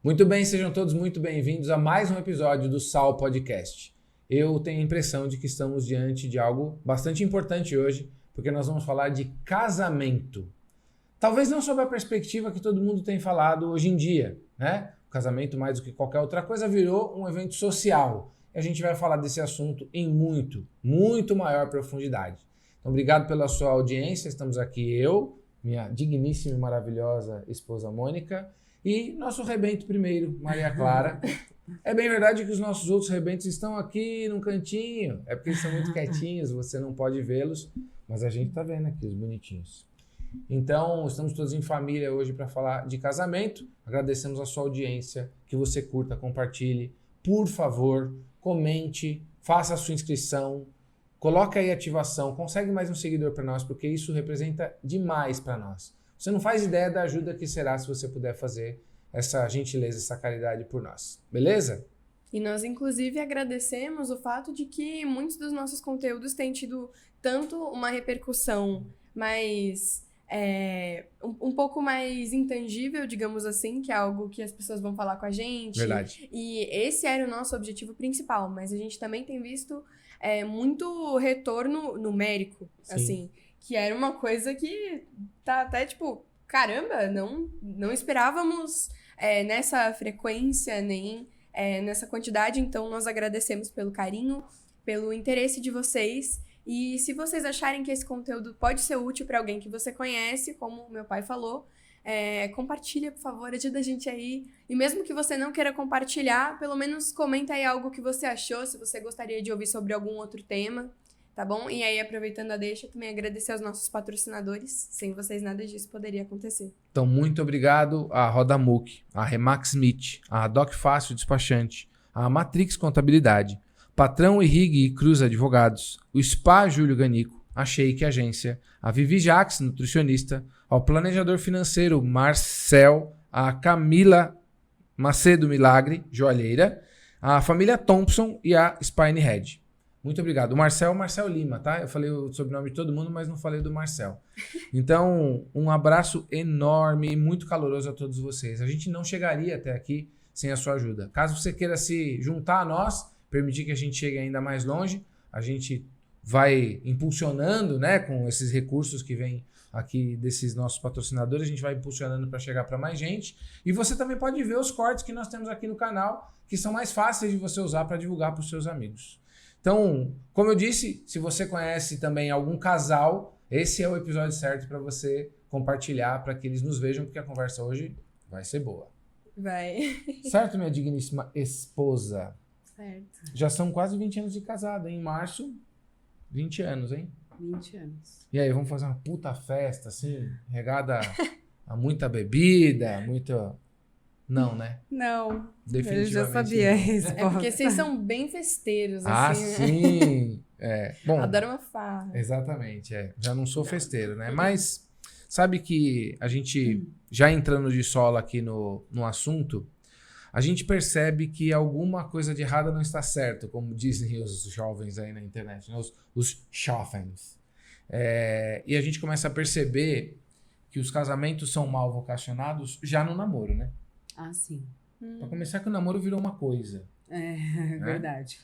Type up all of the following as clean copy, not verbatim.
Muito bem, sejam todos muito bem-vindos a mais um episódio do Sal Podcast. Eu tenho a impressão de que estamos diante de algo bastante importante hoje, porque nós vamos falar de casamento. Talvez não sob a perspectiva que todo mundo tem falado hoje em dia, né? O casamento, mais do que qualquer outra coisa, virou um evento social. E a gente vai falar desse assunto em muito maior profundidade. Então, obrigado pela sua audiência. Estamos aqui eu, minha digníssima e maravilhosa esposa Mônica, e nosso rebento primeiro, Maria Clara. É bem verdade que os nossos outros rebentos estão aqui num cantinho. É porque eles são muito quietinhos, você não pode vê-los, mas a gente tá vendo aqui os bonitinhos. Então, estamos todos em família hoje para falar de casamento. Agradecemos a sua audiência, que você curta, compartilhe. Por favor, comente, faça a sua inscrição, coloque aí ativação, consegue mais um seguidor para nós, porque isso representa demais para nós. Você não faz ideia da ajuda que será se você puder fazer essa gentileza, essa caridade por nós. Beleza? E nós, inclusive, agradecemos o fato de que muitos dos nossos conteúdos têm tido tanto uma repercussão mais... um pouco mais intangível, digamos assim, que é algo que as pessoas vão falar com a gente. Verdade. E esse era o nosso objetivo principal, mas a gente também tem visto muito retorno numérico, Sim. assim, que era uma coisa que tá até tipo, caramba, não esperávamos nessa frequência, nem nessa quantidade, então nós agradecemos pelo carinho, pelo interesse de vocês. E se vocês acharem que esse conteúdo pode ser útil para alguém que você conhece, como o meu pai falou, compartilha, por favor, ajuda a gente aí. E mesmo que você não queira compartilhar, pelo menos comenta aí algo que você achou, se você gostaria de ouvir sobre algum outro tema, tá bom? E aí, aproveitando a deixa, também agradecer aos nossos patrocinadores. Sem vocês, nada disso poderia acontecer. Então, muito obrigado à Rodamuc, à Remax Smith, à Doc Fácil Despachante, à Matrix Contabilidade, Patrão Henrique e Cruz Advogados, o Spa Júlio Ganico, a Sheik Agência, a Vivi Jax, nutricionista, ao planejador financeiro Marcel, a Camila Macedo Milagre, joalheira, a família Thompson e a Spine Head. Muito obrigado. O Marcel Lima, tá? Eu falei o sobrenome de todo mundo, mas não falei do Marcel. Então, um abraço enorme e muito caloroso a todos vocês. A gente não chegaria até aqui sem a sua ajuda. Caso você queira se juntar a nós, permitir que a gente chegue ainda mais longe, a gente vai impulsionando, né, com esses recursos que vêm aqui desses nossos patrocinadores, a gente vai impulsionando para chegar para mais gente. E você também pode ver os cortes que nós temos aqui no canal, que são mais fáceis de você usar para divulgar para os seus amigos. Então, como eu disse, se você conhece também algum casal, esse é o episódio certo para você compartilhar, para que eles nos vejam, porque a conversa hoje vai ser boa. Vai. Certo, minha digníssima esposa? Certo. Já são quase 20 anos de casada, em março, 20 anos, hein? 20 anos. E aí, vamos fazer uma puta festa, assim, regada a muita bebida, muita... Não, né? Não, Definitivamente eu já sabia a não. resposta. É porque vocês são bem festeiros, Ah, assim, né? sim! Bom, Adoro uma farra. exatamente, já não sou festeiro, né? Mas sabe que a gente, já entrando de sola aqui no assunto, a gente percebe que alguma coisa de errada não está certo, como dizem os jovens aí na internet, né? Os jovens. E a gente começa a perceber que os casamentos são mal vocacionados já no namoro, né? Ah, sim. Pra começar que o namoro virou uma coisa. É verdade.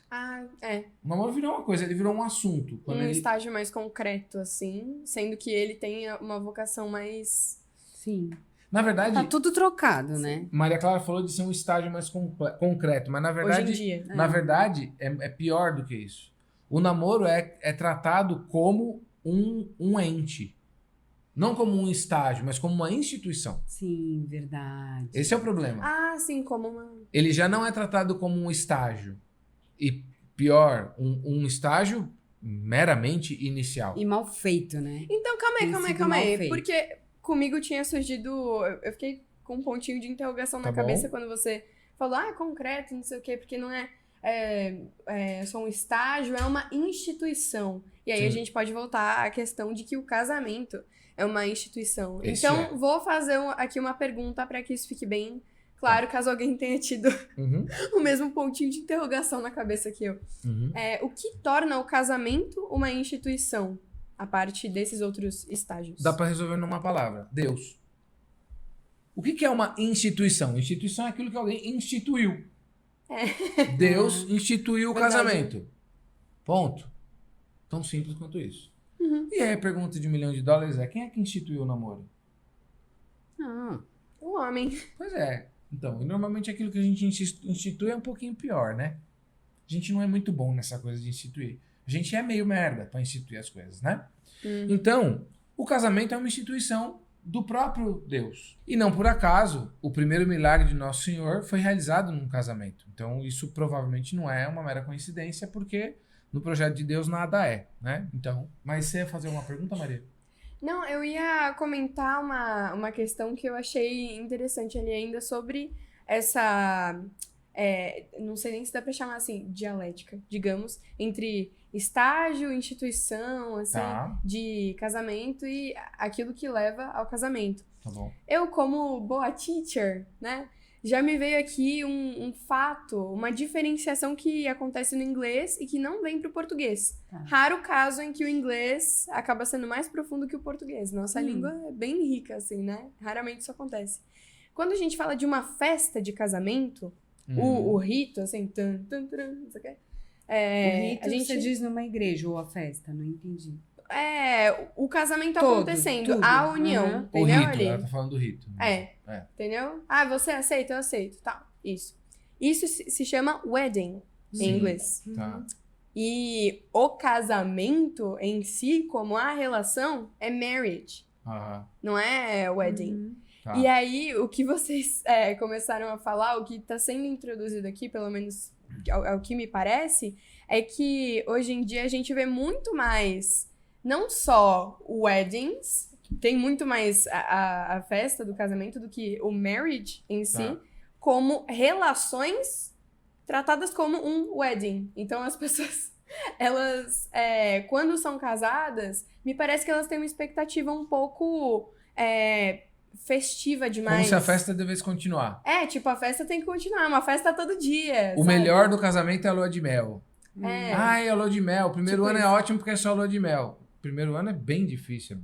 O namoro virou uma coisa, ele virou um assunto. Quando ele... estágio mais concreto, assim, sendo que ele tem uma vocação mais... Sim. Na verdade, Tá tudo trocado, né? Maria Clara falou de ser um estágio mais concreto, mas na verdade, Hoje em dia. na verdade é pior do que isso. O namoro é tratado como um ente. Não como um estágio, mas como uma instituição. Sim, verdade. Esse é o problema. Ah, sim, como uma... Ele já não é tratado como um estágio. E pior, um estágio meramente inicial. E mal feito, né? Então, calma Tem sido aí. mal feito. Porque comigo tinha surgido... Eu fiquei com um pontinho de interrogação na Tá cabeça bom. quando você falou, concreto, não sei o quê, porque não é só um estágio, é uma instituição. E aí Sim. a gente pode voltar à questão de que o casamento é uma instituição. Esse Então, vou fazer aqui uma pergunta para que isso fique bem claro, caso alguém tenha tido Uhum, o mesmo pontinho de interrogação na cabeça que eu. uhum. O que torna o casamento uma instituição, a parte desses outros estágios? Dá pra resolver numa palavra. Deus. O que é uma instituição? Instituição é aquilo que alguém instituiu. Deus instituiu o Verdade. casamento. Ponto. Tão simples quanto isso. E aí a pergunta de $1 milhão é: quem é que instituiu o namoro? Ah, O homem. Pois é. Então, e normalmente aquilo que a gente institui é um pouquinho pior, né? A gente não é muito bom nessa coisa de instituir. A gente é meio merda pra instituir as coisas, né? Então, o casamento é uma instituição do próprio Deus. E não por acaso, o primeiro milagre de Nosso Senhor foi realizado num casamento. Então, isso provavelmente não é uma mera coincidência, porque no projeto de Deus nada é, né? Então, mas você ia fazer uma pergunta, Maria? Não, eu ia comentar uma questão que eu achei interessante ali ainda sobre essa... não sei nem se dá pra chamar assim, dialética, digamos, entre estágio, instituição, assim, Tá. de casamento e aquilo que leva ao casamento. Tá bom. Eu, como boa teacher, né, já me veio aqui um fato, uma diferenciação que acontece no inglês e que não vem pro português. Tá. Raro caso em que o inglês acaba sendo mais profundo que o português. Nossa língua é bem rica, assim, né? Raramente isso acontece. Quando a gente fala de uma festa de casamento, o rito, assim, tan, tan, tan, não sei o quê. o rito a gente você diz numa igreja ou a festa, não entendi. o casamento Todo, acontecendo, tudo. a união, Uhum. O entendeu rito, ali? ela tá falando do rito. Entendeu? Ah, você aceita? Eu aceito, tá, isso. Isso se chama wedding, Sim. em inglês. Tá. E o casamento em si, como a relação, é marriage, Aham. não é wedding. Tá. E aí, o que vocês começaram a falar, o que está sendo introduzido aqui, pelo menos ao que me parece, é que hoje em dia a gente vê muito mais, não só weddings, tem muito mais a festa do casamento do que o marriage em si, Tá. como relações tratadas como um wedding. Então, as pessoas, elas, quando são casadas, me parece que elas têm uma expectativa um pouco festiva demais. Como se a festa devesse continuar. Tipo, a festa tem que continuar, uma festa todo dia. O sabe? melhor do casamento é a lua de mel. É. Ai, a lua de mel. O primeiro Tipo ano é isso. ótimo porque é só lua de mel. O primeiro ano é bem difícil,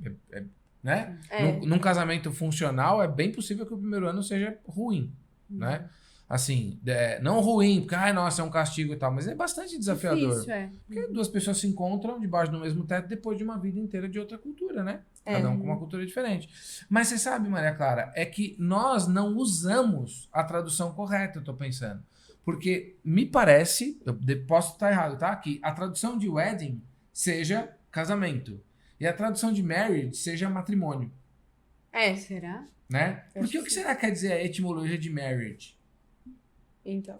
né? Num casamento funcional, é bem possível que o primeiro ano seja ruim, né? Assim, não ruim, porque, ai, nossa, é um castigo e tal, mas é bastante desafiador. Difícil, Porque duas pessoas se encontram debaixo do mesmo teto depois de uma vida inteira de outra cultura, né? Cada um com uma cultura diferente. Mas você sabe, Maria Clara, é que nós não usamos a tradução correta, eu tô pensando. Porque me parece, eu posso estar errado, tá? Que a tradução de wedding seja casamento. E a tradução de marriage seja matrimônio, Será? né? Eu Porque acho o que que será que quer dizer a etimologia de marriage? Então,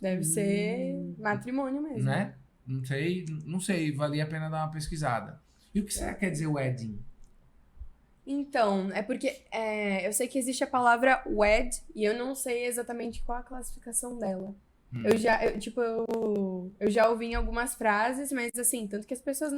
deve ser matrimônio mesmo. Né? Não sei, valia a pena dar uma pesquisada. E o que será que quer dizer wedding? Então, é porque eu sei que existe a palavra wed e eu não sei exatamente qual a classificação dela. Eu já ouvi em algumas frases, mas assim, tanto que as pessoas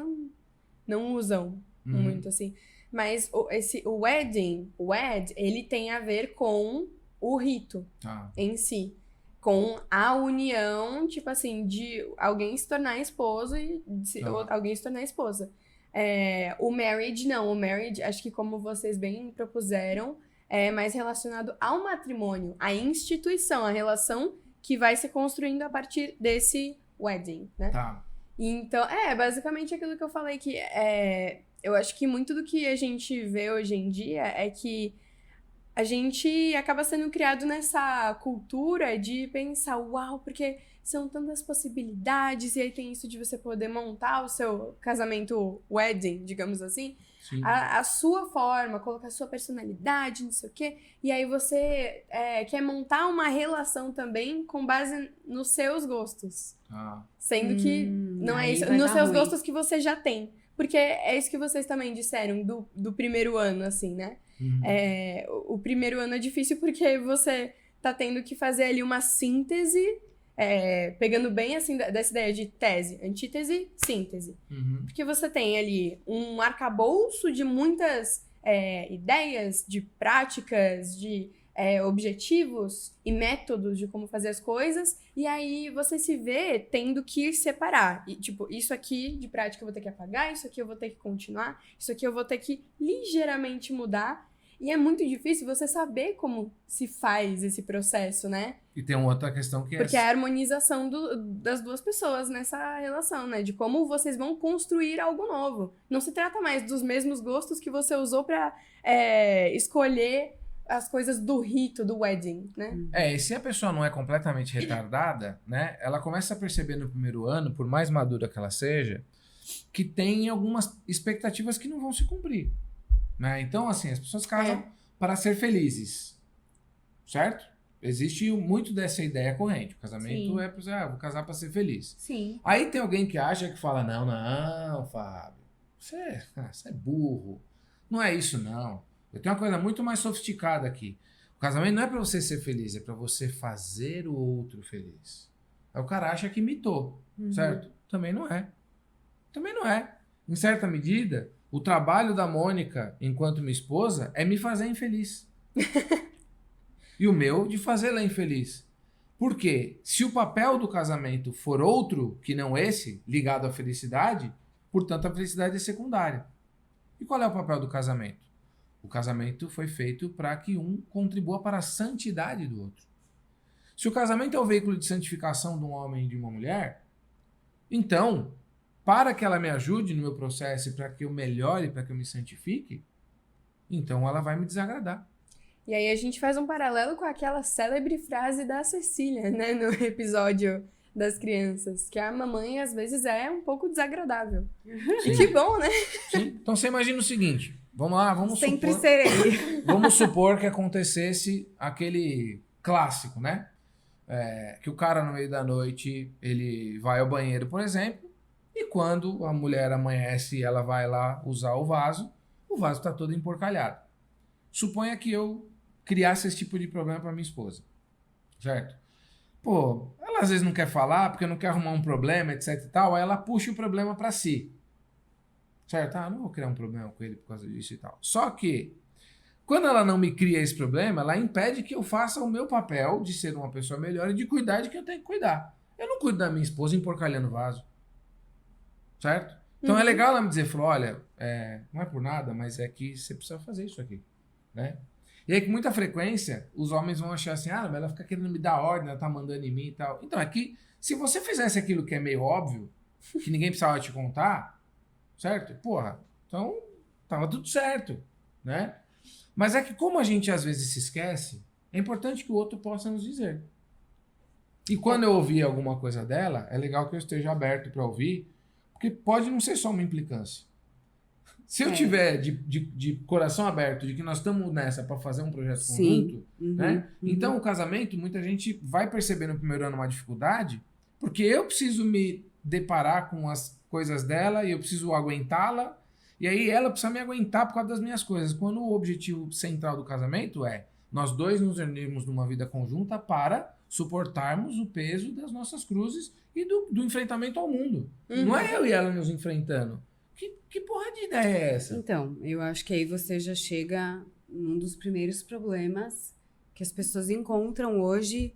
não usam muito assim. Mas o wedding, o wed, ele tem a ver com o rito Tá. em si. Com a união, tipo assim, de alguém se tornar esposo e alguém se tornar esposa. O marriage, não. O marriage, acho que como vocês bem propuseram, é mais relacionado ao matrimônio, à instituição, a relação que vai se construindo a partir desse wedding, né? Tá. Então, basicamente aquilo que eu falei, que eu acho que muito do que a gente vê hoje em dia é que a gente acaba sendo criado nessa cultura de pensar, uau, porque são tantas possibilidades, e aí tem isso de você poder montar o seu casamento wedding, digamos assim, Sim. a sua forma, colocar a sua personalidade, não sei o quê, e aí você quer montar uma relação também com base nos seus gostos. Sendo que não é aí isso, vai nos dar seus ruim. gostos que você já tem. Porque é isso que vocês também disseram do primeiro ano, assim, né? O primeiro ano é difícil porque você tá tendo que fazer ali uma síntese, pegando bem assim dessa ideia de tese, antítese, síntese. Porque você tem ali um arcabouço de muitas ideias, de práticas, de objetivos e métodos de como fazer as coisas, e aí você se vê tendo que separar. E, tipo, isso aqui de prática eu vou ter que apagar, isso aqui eu vou ter que continuar, isso aqui eu vou ter que ligeiramente mudar. E é muito difícil você saber como se faz esse processo, né? E tem uma outra questão que Porque é a harmonização das duas pessoas nessa relação, né? De como vocês vão construir algo novo. Não se trata mais dos mesmos gostos que você usou pra escolher as coisas do rito, do wedding, né? E se a pessoa não é completamente retardada, né? Ela começa a perceber no primeiro ano, por mais madura que ela seja, que tem algumas expectativas que não vão se cumprir, né? Então, assim, as pessoas casam para ser felizes, certo? Existe muito dessa ideia corrente. O casamento Sim. é para vou casar para ser feliz. Sim. Aí tem alguém que acha que fala, não, Fábio, você é burro. Não é isso, não. Eu tenho uma coisa muito mais sofisticada aqui. O casamento não é para você ser feliz, é para você fazer o outro feliz. Aí o cara acha que imitou, certo? Também não é. Também não é. Em certa medida, o trabalho da Mônica, enquanto minha esposa, é me fazer infeliz. E o meu, de fazê-la infeliz. Por quê? Se o papel do casamento for outro que não esse, ligado à felicidade, portanto a felicidade é secundária. E qual é o papel do casamento? O casamento foi feito para que um contribua para a santidade do outro. Se o casamento é o veículo de santificação de um homem e de uma mulher, então, para que ela me ajude no meu processo e para que eu melhore, para que eu me santifique, então ela vai me desagradar. E aí a gente faz um paralelo com aquela célebre frase da Cecília, né? No episódio das crianças, que a mamãe às vezes é um pouco desagradável. Sim. E que bom, né? Sim. Então você imagina o seguinte, vamos lá, Sempre serei. Vamos supor que acontecesse aquele clássico, né? Que o cara no meio da noite, ele vai ao banheiro, por exemplo, e quando a mulher amanhece e ela vai lá usar o vaso está todo emporcalhado. Suponha que eu criasse esse tipo de problema para minha esposa, certo? Pô, ela às vezes não quer falar porque não quer arrumar um problema, etc e tal, aí ela puxa o problema para si, certo? Não vou criar um problema com ele por causa disso e tal. Só que, quando ela não me cria esse problema, ela impede que eu faça o meu papel de ser uma pessoa melhor e de cuidar de quem eu tenho que cuidar. Eu não cuido da minha esposa emporcalhando o vaso, certo? Então é legal ela me dizer, falou, olha, não é por nada, mas é que você precisa fazer isso aqui, né? E aí, com muita frequência, os homens vão achar assim, mas ela fica querendo me dar ordem, ela tá mandando em mim e tal. Então, é que, se você fizesse aquilo que é meio óbvio, que ninguém precisava te contar, certo? Porra, então, tava tudo certo, né? Mas é que, como a gente às vezes se esquece, é importante que o outro possa nos dizer. E quando eu ouvir alguma coisa dela, é legal que eu esteja aberto para ouvir, porque pode não ser só uma implicância. Se eu tiver de coração aberto de que nós estamos nessa para fazer um projeto conjunto, né? Então o casamento, muita gente vai perceber no primeiro ano uma dificuldade, porque eu preciso me deparar com as coisas dela e eu preciso aguentá-la, e aí ela precisa me aguentar por causa das minhas coisas. Quando o objetivo central do casamento é nós dois nos unirmos numa vida conjunta para suportarmos o peso das nossas cruzes e do enfrentamento ao mundo. Não é eu e ela nos enfrentando. Que porra de ideia é essa? Então, eu acho que aí você já chega num dos primeiros problemas que as pessoas encontram hoje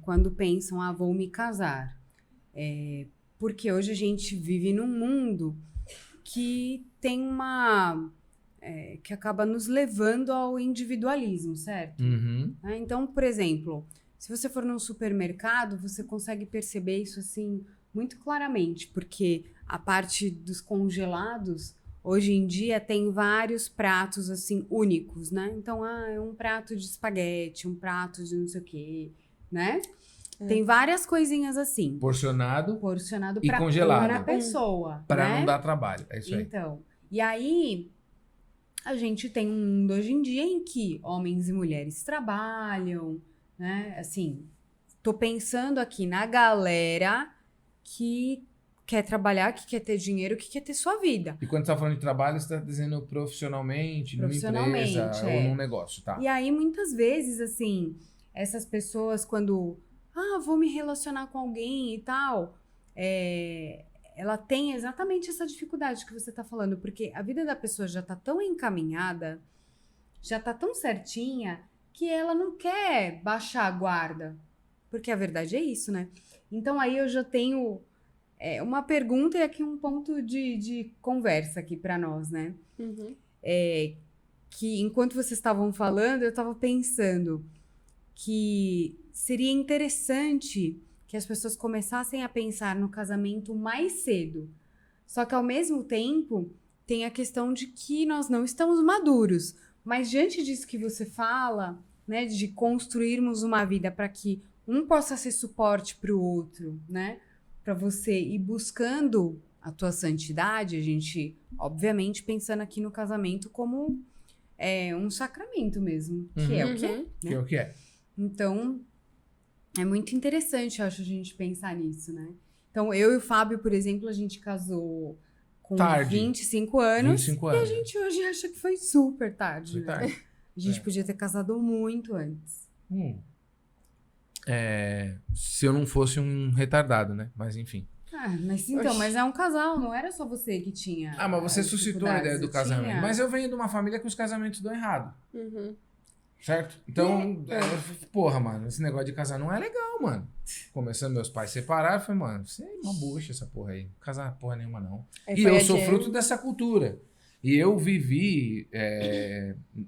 quando pensam, vou me casar. Porque hoje a gente vive num mundo que tem que acaba nos levando ao individualismo, certo? Então, por exemplo, se você for num supermercado, você consegue perceber isso assim muito claramente, porque a parte dos congelados, hoje em dia, tem vários pratos, assim, únicos, né? Então, é um prato de espaguete, um prato de não sei o quê, né? Tem várias coisinhas assim. Porcionado e pra congelado. Para a pessoa, Para né? não dar trabalho, é isso aí. Então, e aí, a gente tem um mundo hoje em dia em que homens e mulheres trabalham, né? Assim, tô pensando aqui na galera que quer trabalhar, que quer ter dinheiro, que quer ter sua vida. E quando você tá falando de trabalho, você tá dizendo profissionalmente, numa empresa ou num negócio, tá? E aí, muitas vezes, assim, essas pessoas, quando... vou me relacionar com alguém e tal... ela tem exatamente essa dificuldade que você tá falando. Porque a vida da pessoa já tá tão encaminhada, já tá tão certinha, que ela não quer baixar a guarda. Porque a verdade é isso, né? Então, aí eu já tenho uma pergunta e aqui um ponto de conversa aqui para nós, né? que enquanto vocês estavam falando, eu estava pensando que seria interessante que as pessoas começassem a pensar no casamento mais cedo. Só que, ao mesmo tempo, tem a questão de que nós não estamos maduros. Mas, diante disso que você fala, né, de construirmos uma vida para que um possa ser suporte para o outro, né, para você ir buscando a tua santidade, a gente, obviamente, pensando aqui no casamento como um sacramento mesmo, que é o que é. Que é o que é. Então, é muito interessante, eu acho, a gente pensar nisso, né? Então, eu e o Fábio, por exemplo, a gente casou com Tarde. 25 anos. 25 E a anos. gente hoje acha que foi super tarde, Foi né? tarde. A gente podia ter casado muito antes. Se eu não fosse um retardado, né? Mas enfim. Ah, mas então, mas é um casal, não era só você que tinha. Ah, mas você as suscitou a ideia do dificuldades, casamento. tinha. Mas eu venho de uma família que os casamentos dão errado. Uhum. Certo? Então, porra, mano, esse negócio de casar não é legal, mano. Começando meus pais separaram, eu falei, mano, você é uma bucha essa porra aí. Não casar porra nenhuma, não. Aí E foi eu sou adiante. fruto dessa cultura. E eu vivi,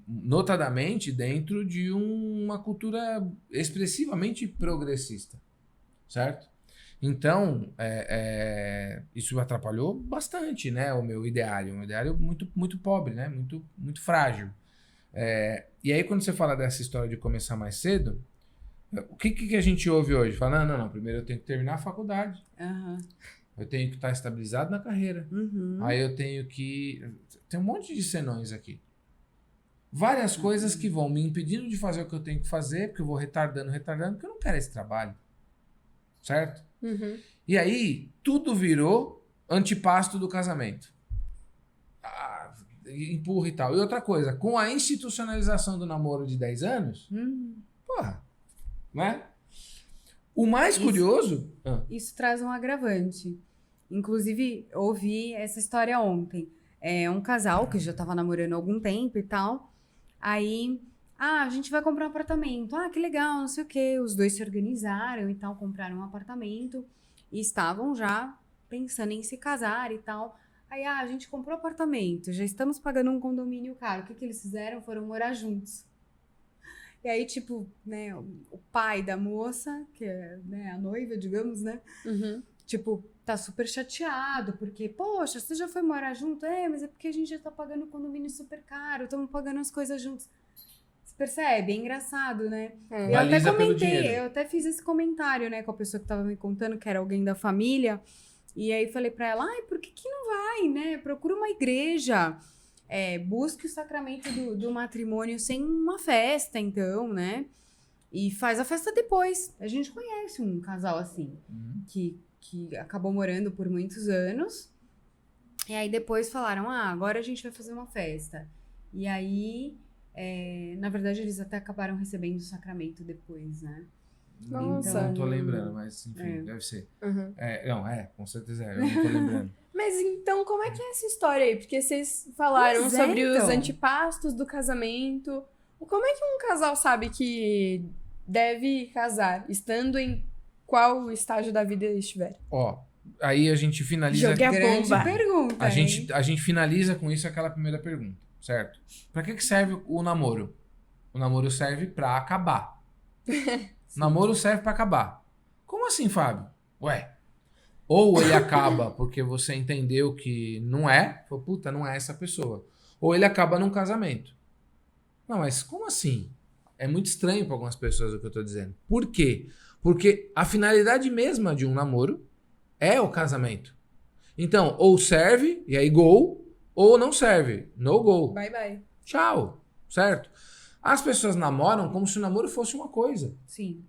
notadamente, dentro de uma cultura expressivamente progressista. Certo? Então, isso atrapalhou bastante, né? O meu ideário. Um ideário muito, muito pobre, né? Muito, muito frágil. E aí, quando você fala dessa história de começar mais cedo, o que a gente ouve hoje? Fala, não, primeiro eu tenho que terminar a faculdade. Aham. Eu tenho que estar estabilizado na carreira. Uhum. Aí eu tenho que... Tem um monte de senões aqui. Várias coisas que vão me impedindo de fazer o que eu tenho que fazer, porque eu vou retardando, porque eu não quero esse trabalho. Certo? Uhum. E aí, tudo virou antipasto do casamento. Empurra e tal. E outra coisa, com a institucionalização do namoro de 10 anos, porra, né? O mais curioso... Isso traz um agravante. Inclusive, eu ouvi essa história ontem. É um casal que já estava namorando há algum tempo e tal. Aí, a gente vai comprar um apartamento. Ah, que legal, não sei o quê. Os dois se organizaram e tal, compraram um apartamento. E estavam já pensando em se casar e tal. Aí, a gente comprou apartamento, já estamos pagando um condomínio caro. O que eles fizeram? Foram morar juntos. E aí, tipo, né, o pai da moça, que é, né, a noiva, digamos, né? Uhum. Tipo, tá super chateado, porque, poxa, você já foi morar junto? Mas é porque a gente já tá pagando condomínio super caro, estamos pagando as coisas juntos. Você percebe? É engraçado, né? Eu até Baliza pelo comentei, dinheiro. eu até fiz esse comentário, né, com a pessoa que tava me contando, que era alguém da família. E aí falei pra ela, por que não vai, né? Procura uma igreja. Busque o sacramento do matrimônio sem uma festa, então, né? E faz a festa depois. A gente conhece um casal assim, que acabou morando por muitos anos. E aí depois falaram, agora a gente vai fazer uma festa. E aí, na verdade, eles até acabaram recebendo o sacramento depois, né? Nossa. Não tô lembrando, mas enfim, deve ser. Uhum. Com certeza eu não tô lembrando. Mas então, como é que é essa história aí? Porque vocês falaram Pois sobre os então. antipastos do casamento. Como é que um casal sabe que deve casar, estando em qual estágio da vida ele estiver? Ó, aí a gente finaliza... Joguei a Grande bomba. pergunta, A hein? gente finaliza com isso aquela primeira pergunta, certo? Pra que serve o namoro? O namoro serve pra acabar. Namoro serve pra acabar. Como assim, Fábio? Ué, ou ele acaba porque você entendeu que não é, falou, puta, não é essa pessoa. Ou ele acaba num casamento. Não, mas como assim? É muito estranho pra algumas pessoas o que eu tô dizendo. Por quê? Porque a finalidade mesma de um namoro é o casamento. Então, ou serve, e aí gol, ou não serve, no go. Bye, bye. Tchau, certo? As pessoas namoram como se o namoro fosse uma coisa. Sim.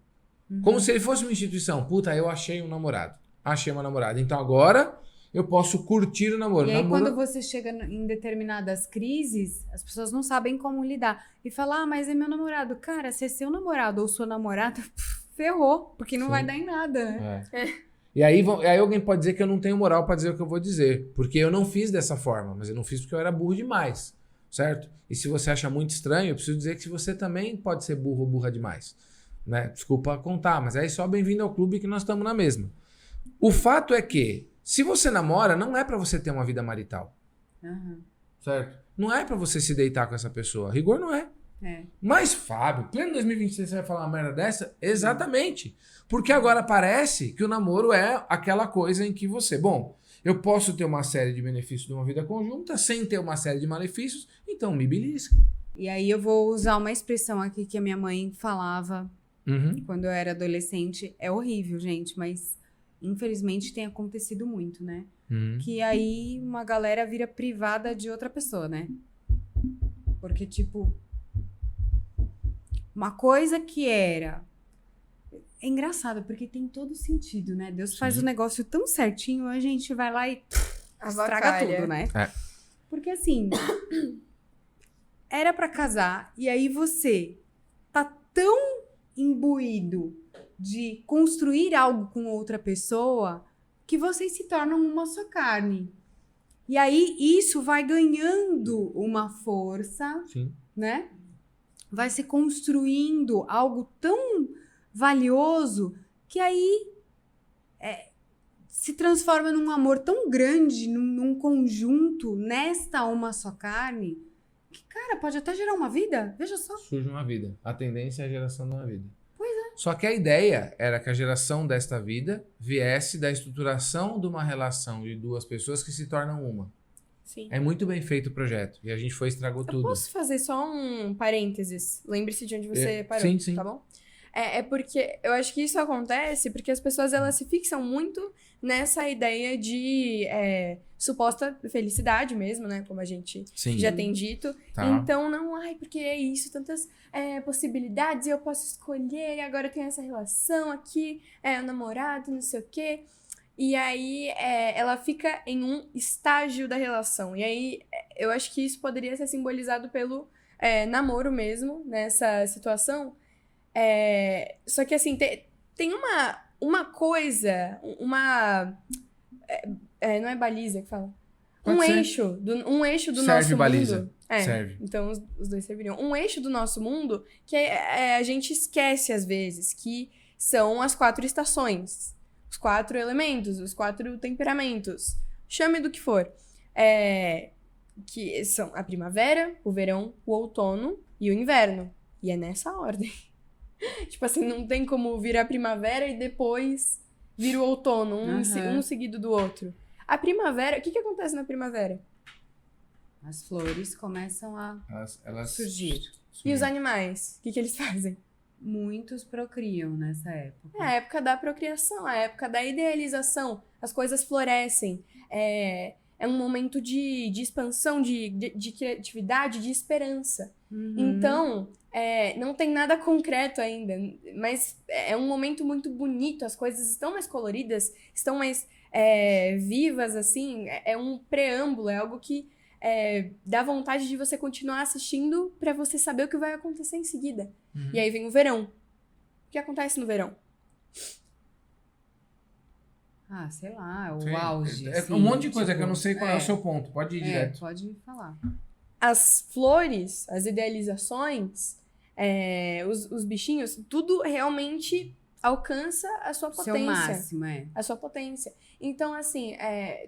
Como se ele fosse uma instituição. Puta, eu achei um namorado. Achei uma namorada. Então agora eu posso curtir o namoro. E aí, namoro... quando você chega em determinadas crises, as pessoas não sabem como lidar. E falar, mas é meu namorado. Cara, se é seu namorado ou sua namorada, ferrou. Porque não Sim. vai dar em nada, né? E aí alguém pode dizer que eu não tenho moral pra dizer o que eu vou dizer. Porque eu não fiz dessa forma. Mas eu não fiz porque eu era burro demais. Certo? E se você acha muito estranho, eu preciso dizer que você também pode ser burro ou burra demais. Né? Desculpa contar, mas aí só bem-vindo ao clube que nós estamos na mesma. O fato é que, se você namora, não é pra você ter uma vida marital. Aham. certo? Não é pra você se deitar com essa pessoa. Rigor não é. É. Mas, Fábio, pleno 2023 você vai falar uma merda dessa? Exatamente. Porque agora parece que o namoro é aquela coisa em que você... Bom, eu posso ter uma série de benefícios de uma vida conjunta sem ter uma série de malefícios, então me belisque. E aí eu vou usar uma expressão aqui que a minha mãe falava Uhum. quando eu era adolescente. É horrível, gente, mas infelizmente tem acontecido muito, né? Uhum. Que aí uma galera vira privada de outra pessoa, né? Porque, tipo, uma coisa que era... É engraçado, porque tem todo sentido, né? Deus faz o negócio tão certinho, a gente vai lá e estraga Avacalha. tudo, né? É. Porque, assim, era pra casar, e aí você tá tão imbuído de construir algo com outra pessoa que vocês se tornam uma só carne. E aí isso vai ganhando uma força, Sim. né? Vai se construindo algo tão valioso que aí se transforma num amor tão grande, num conjunto, nesta uma só carne, que, cara, pode até gerar uma vida. Veja só. Surge uma vida. A tendência é a geração de uma vida. Pois é. Só que a ideia era que a geração desta vida viesse da estruturação de uma relação de duas pessoas que se tornam uma. Sim. É muito bem feito o projeto. E a gente estragou Eu tudo. posso fazer só um parênteses? Lembre-se de onde você parou, sim, sim. tá bom? É porque eu acho que isso acontece porque as pessoas elas se fixam muito nessa ideia de suposta felicidade mesmo, né? Como a gente Sim. já tem dito. Tá. Então, não, porque é isso, tantas possibilidades, eu posso escolher, e agora eu tenho essa relação aqui, o namorado, não sei o quê. E aí, ela fica em um estágio da relação. E aí, eu acho que isso poderia ser simbolizado pelo namoro mesmo, nessa situação. Só que, assim, tem uma coisa, não é baliza que fala? Pode ser. Um eixo do Serve nosso baliza. mundo. Serve. Então, os dois serviriam. Um eixo do nosso mundo que a gente esquece, às vezes, que são as 4 estações. Os 4 elementos, os 4 temperamentos. Chame do que for. Que são a primavera, o verão, o outono e o inverno. E é nessa ordem. Tipo assim, não tem como vir a primavera e depois vir o outono, um seguido do outro. A primavera, o que acontece na primavera? As flores começam a Elas surgir. E os animais, o que eles fazem? Muitos procriam nessa época. É a época da procriação, a época da idealização. As coisas florescem. É um momento de expansão, de criatividade, de esperança. Uhum. Então, não tem nada concreto ainda, mas é um momento muito bonito, as coisas estão mais coloridas, estão mais vivas, assim, é um preâmbulo, é algo que dá vontade de você continuar assistindo pra você saber o que vai acontecer em seguida. Uhum. E aí vem o verão. O que acontece no verão? Ah, sei lá, o Sim. auge. Um monte de coisa que eu não sei qual é o seu ponto. Pode ir direto. Pode falar. As flores, as idealizações, os bichinhos, tudo realmente alcança a sua potência. Seu máximo, A sua potência. Então, assim,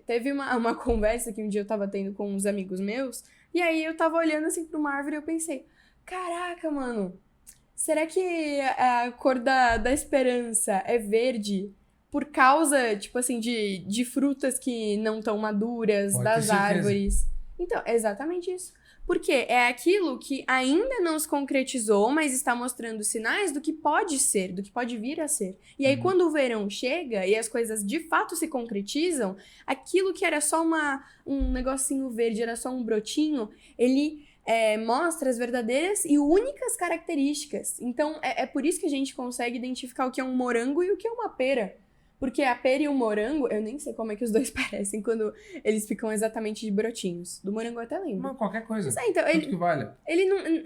teve uma conversa que um dia eu tava tendo com uns amigos meus, e aí eu tava olhando assim pra uma árvore e eu pensei, caraca, mano, será que a cor da esperança é verde por causa, tipo assim, de frutas que não estão maduras, Pode das ter certeza. árvores? Então, é exatamente isso. Porque é aquilo que ainda não se concretizou, mas está mostrando sinais do que pode ser, do que pode vir a ser. E aí, quando o verão chega e as coisas de fato se concretizam, aquilo que era só um negocinho verde, era só um brotinho, ele mostra as verdadeiras e únicas características. Então, é por isso que a gente consegue identificar o que é um morango e o que é uma pera. Porque a pera e o morango, eu nem sei como é que os dois parecem quando eles ficam exatamente de brotinhos. Do morango eu até lembro. Mas qualquer coisa. Mas então, Tanto que vale. ele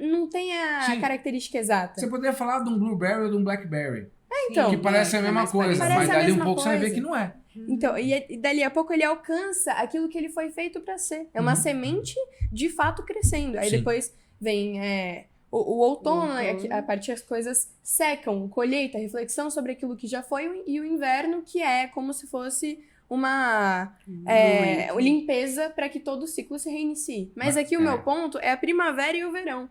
não tem a Sim. característica exata. Você poderia falar de um blueberry ou de um blackberry. Então, Que parece a mesma coisa, Parece mas a dali um mesma pouco você vai ver coisa. que não é. Então, e dali a pouco ele alcança aquilo que ele foi feito pra ser. É uma semente de fato crescendo. Aí Sim. depois vem o outono, Outono. a partir as coisas secam, colheita, reflexão sobre aquilo que já foi, e o inverno, que é como se fosse uma Momento. limpeza para que todo o ciclo se reinicie. Mas aqui o meu ponto é a primavera e o verão.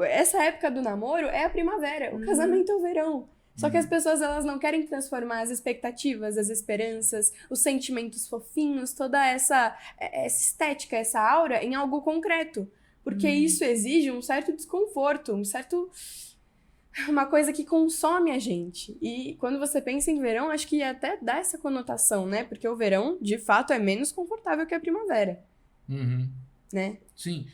Essa época do namoro é a primavera, o casamento é o verão. Só que as pessoas, elas não querem transformar as expectativas, as esperanças, os sentimentos fofinhos, toda essa estética, essa aura em algo concreto. Porque isso exige um certo desconforto, uma coisa que consome a gente. E quando você pensa em verão, acho que até dá essa conotação, né? Porque o verão, de fato, é menos confortável que a primavera, Uhum. né? Sim.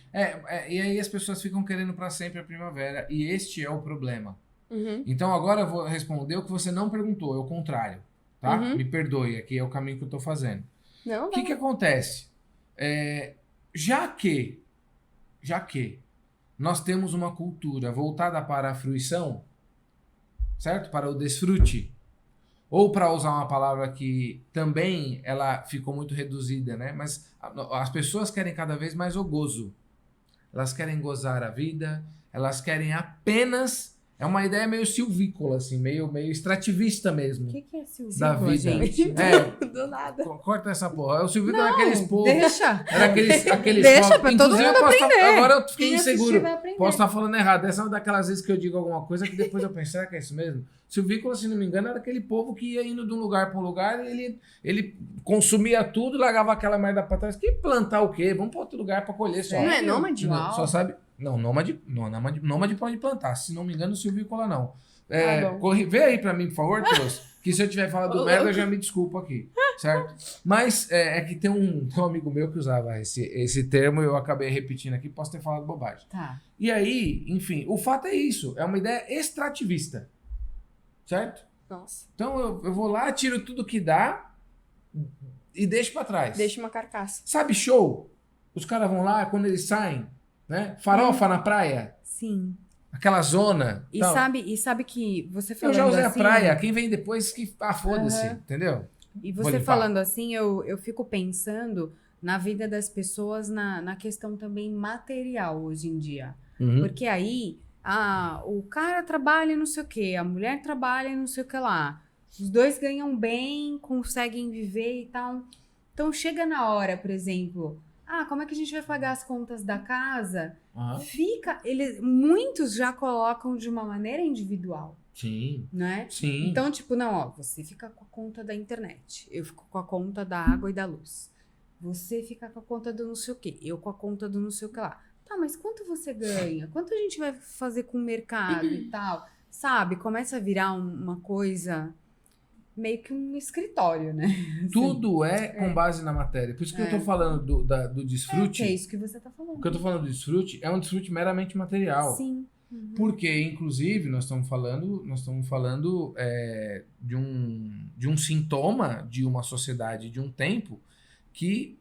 E aí as pessoas ficam querendo pra sempre a primavera. E este é o problema. Uhum. Então agora eu vou responder o que você não perguntou, é o contrário, tá? Uhum. Me perdoe, aqui é o caminho que eu tô fazendo. Não, O que acontece? Já que nós temos uma cultura voltada para a fruição, certo? Para o desfrute, ou para usar uma palavra que também ela ficou muito reduzida, né? Mas as pessoas querem cada vez mais o gozo. Elas querem gozar a vida, elas querem apenas... É uma ideia meio silvícola, assim, meio extrativista mesmo. O que é silvícola, Da vida. gente? do nada. Corta essa porra. O silvícola Não, era aqueles povos. deixa. Era aqueles Deixa povos. pra todo Inclusive, mundo eu posso aprender. agora eu fiquei Quem assistir inseguro. vai aprender. Posso estar falando errado. Essa é uma daquelas vezes que eu digo alguma coisa que depois eu penso, será que é isso mesmo? Silvícola, se não me engano, era aquele povo que ia indo de um lugar para um lugar e ele consumia tudo, largava aquela merda para trás. Que plantar o quê? Vamos para outro lugar para colher só. Não é nômade? Não, só sabe... Não, nômade pode plantar. Se não me engano, silvícola não. bom. Vê aí pra mim, por favor, Teus, que se eu tiver falado merda, eu já me desculpo aqui, certo? Mas é que tem um amigo meu que usava esse termo e eu acabei repetindo aqui, posso ter falado bobagem. Tá. E aí, enfim, o fato é isso, é uma ideia extrativista, certo? Nossa. Então eu vou lá, tiro tudo que dá e deixo pra trás. Deixa uma carcaça. Sabe show? Os caras vão lá, quando eles saem, né? Farofa na praia, Sim. aquela zona. E tal. sabe que você Eu falando já usei assim, a praia. Quem vem depois que... foda-se, Aham. entendeu? E Vou você limpar. falando assim, eu fico pensando na vida das pessoas, na questão também material hoje em dia. Porque aí, o cara trabalha não sei o quê, a mulher trabalha não sei o que lá. Os dois ganham bem, conseguem viver e tal. Então chega na hora, por exemplo, como é que a gente vai pagar as contas da casa? Aham. Muitos já colocam de uma maneira individual, Sim, né? sim. Então, tipo, não, você fica com a conta da internet, eu fico com a conta da água e da luz. Você fica com a conta do não sei o quê, eu com a conta do não sei o que lá. Tá, mas quanto você ganha? Quanto a gente vai fazer com o mercado e tal? Sabe? Começa a virar uma coisa meio que um escritório, né? Assim. Tudo é com base na matéria. Por isso que eu tô falando do desfrute. É isso que você tá falando. O que eu tô falando do desfrute é um desfrute meramente material. Sim. Porque, inclusive, nós estamos falando de um sintoma de uma sociedade de um tempo que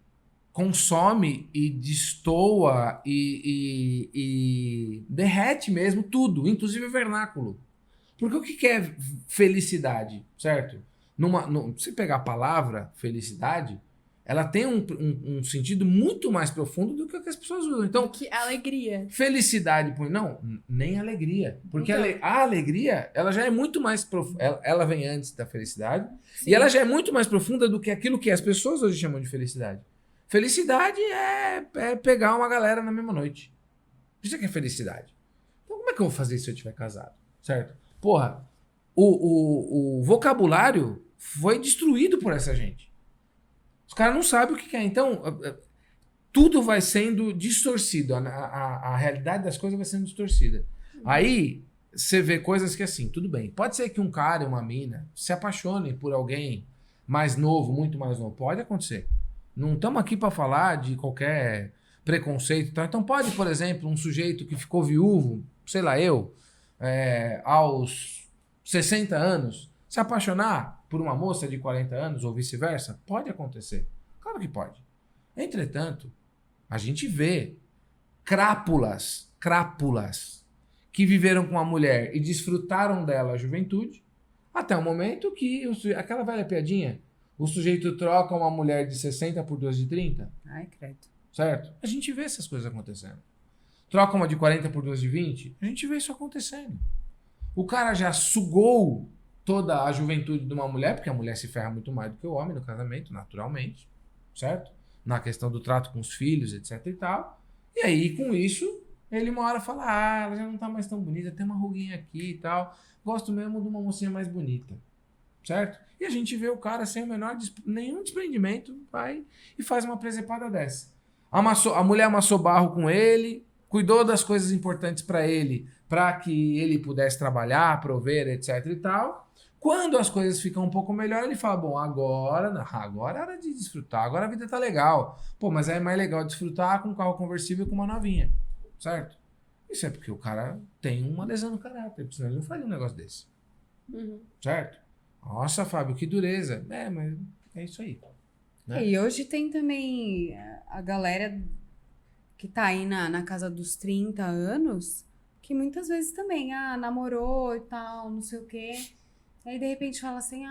consome e destoa e derrete mesmo tudo, inclusive o vernáculo. Porque o que é felicidade, certo? Se pegar a palavra felicidade, ela tem um sentido muito mais profundo do que o que as pessoas usam. Então, Que alegria. felicidade, não, nem alegria. Porque Então. a alegria, ela já é muito mais profunda. Ela vem antes da felicidade. Sim. E ela já é muito mais profunda do que aquilo que as pessoas hoje chamam de felicidade. Felicidade é pegar uma galera na mesma noite. Isso que é felicidade. Então, como é que eu vou fazer isso se eu estiver casado? Certo? Porra, o vocabulário foi destruído por essa gente. Os caras não sabem o que é. Então, tudo vai sendo distorcido. A realidade das coisas vai sendo distorcida. Aí, você vê coisas que assim, tudo bem. Pode ser que um cara e uma mina se apaixonem por alguém mais novo, muito mais novo. Pode acontecer. Não estamos aqui para falar de qualquer preconceito e tal. Então pode, por exemplo, um sujeito que ficou viúvo, sei lá, aos 60 anos, se apaixonar por uma moça de 40 anos ou vice-versa? Pode acontecer. Claro que pode. Entretanto, a gente vê crápulas que viveram com a mulher e desfrutaram dela a juventude, até o momento que aquela velha piadinha, o sujeito troca uma mulher de 60 por duas de 30, Ai, credo. certo? A gente vê essas coisas acontecendo. Troca uma de 40 por duas de 20, a gente vê isso acontecendo. O cara já sugou toda a juventude de uma mulher, porque a mulher se ferra muito mais do que o homem no casamento, naturalmente, certo? Na questão do trato com os filhos, etc e tal. E aí, com isso, ele uma hora fala, ela já não tá mais tão bonita, tem uma ruguinha aqui e tal. Gosto mesmo de uma mocinha mais bonita, certo? E a gente vê o cara sem o menor nenhum desprendimento, vai e faz uma presepada dessa. A mulher amassou barro com ele, cuidou das coisas importantes para ele, para que ele pudesse trabalhar, prover, etc e tal. Quando as coisas ficam um pouco melhor, ele fala, bom, agora é hora de desfrutar, agora a vida tá legal. Pô, mas é mais legal desfrutar com um carro conversível com uma novinha, certo? Isso é porque o cara tem uma lesão no caráter, senão ele não faria um negócio desse. Certo? Nossa, Fábio, que dureza. Mas é isso aí. Né? E hoje tem também a galera que tá aí na casa dos 30 anos, que muitas vezes também, namorou e tal, não sei o quê. Aí, de repente, fala assim,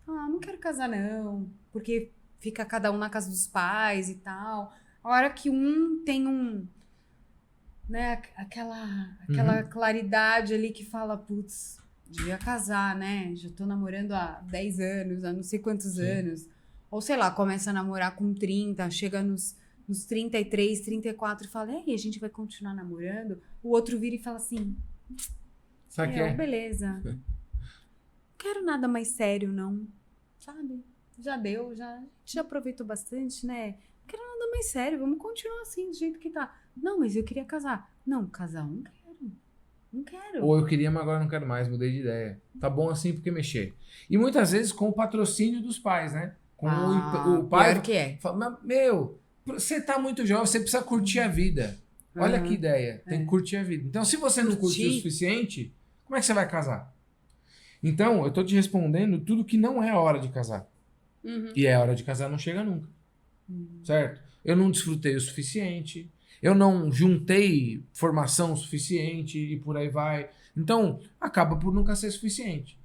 não quero casar, não. Porque fica cada um na casa dos pais e tal. A hora que um tem né, aquela claridade ali que fala, putz, devia casar, né? Já tô namorando há 10 anos, há não sei quantos anos. Ou, sei lá, começa a namorar com 30, chega nos 33, 34 e fala, e aí, a gente vai continuar namorando? O outro vira e fala assim, sabe que é? Beleza. Não quero nada mais sério, não. Sabe? Já deu, a gente já aproveitou bastante, né? Não quero nada mais sério, vamos continuar assim, do jeito que tá. Não, mas eu queria casar. Não, casar eu não quero. Não quero. Ou eu queria, mas agora não quero mais, mudei de ideia. Tá bom assim porque mexer. E muitas vezes com o patrocínio dos pais, né? Com o pai. Pior que é. Fala, meu, você tá muito jovem, você precisa curtir a vida. Olha que ideia. Tem que curtir a vida. Então, se você não curtir o suficiente, como é que você vai casar? Então, eu tô te respondendo tudo que não é hora de casar. E é hora de casar, não chega nunca. Certo? Eu não desfrutei o suficiente. Eu não juntei formação o suficiente e por aí vai. Então, acaba por nunca ser suficiente.